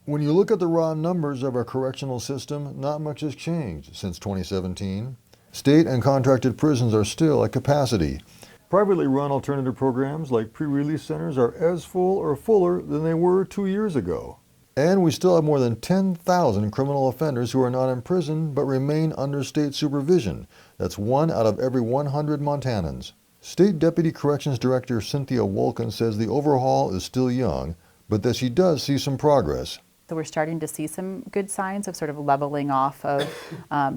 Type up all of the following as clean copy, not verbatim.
When you look at the raw numbers of our correctional system, not much has changed since 2017. State and contracted prisons are still at capacity. Privately run alternative programs like pre-release centers are as full or fuller than they were 2 years ago. And we still have more than 10,000 criminal offenders who are not in prison but remain under state supervision. That's 1 out of every 100 Montanans. State Deputy Corrections Director Cynthia Wolkin says the overhaul is still young, but that she does see some progress. So we're starting to see some good signs of sort of leveling off of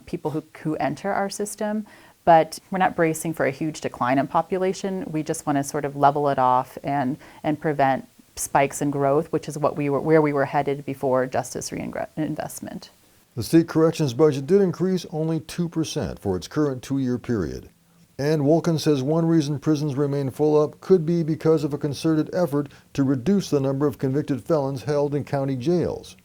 people who enter our system, but we're not bracing for a huge decline in population. We just want to sort of level it off and prevent spikes in growth, which is where we were headed before justice reinvestment. The state corrections budget did increase only 2% for its current 2-year period. And Wolkin says one reason prisons remain full up could be because of a concerted effort to reduce the number of convicted felons held in county jails.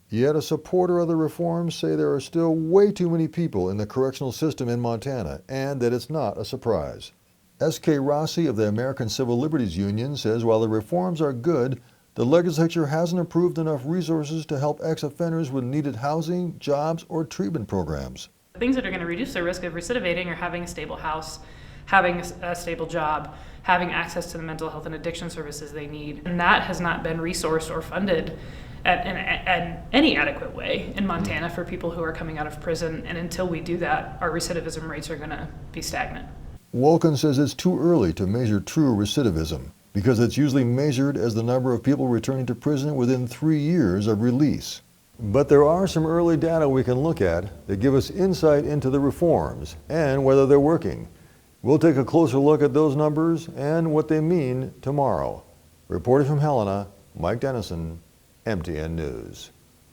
Yet a supporter of the reforms say there are still way too many people in the correctional system in Montana, and that it's not a surprise. S.K. Rossi of the American Civil Liberties Union says while the reforms are good, the legislature hasn't approved enough resources to help ex-offenders with needed housing, jobs, or treatment programs. Things that are going to reduce their risk of recidivating are having a stable house, having a stable job, having access to the mental health and addiction services they need. And that has not been resourced or funded in any adequate way in Montana for people who are coming out of prison. And until we do that, our recidivism rates are going to be stagnant. Wolkin says it's too early to measure true recidivism because it's usually measured as the number of people returning to prison within 3 years of release. But there are some early data we can look at that give us insight into the reforms and whether they're working. We'll take a closer look at those numbers and what they mean tomorrow. Reporting from Helena, Mike Dennison, MTN News.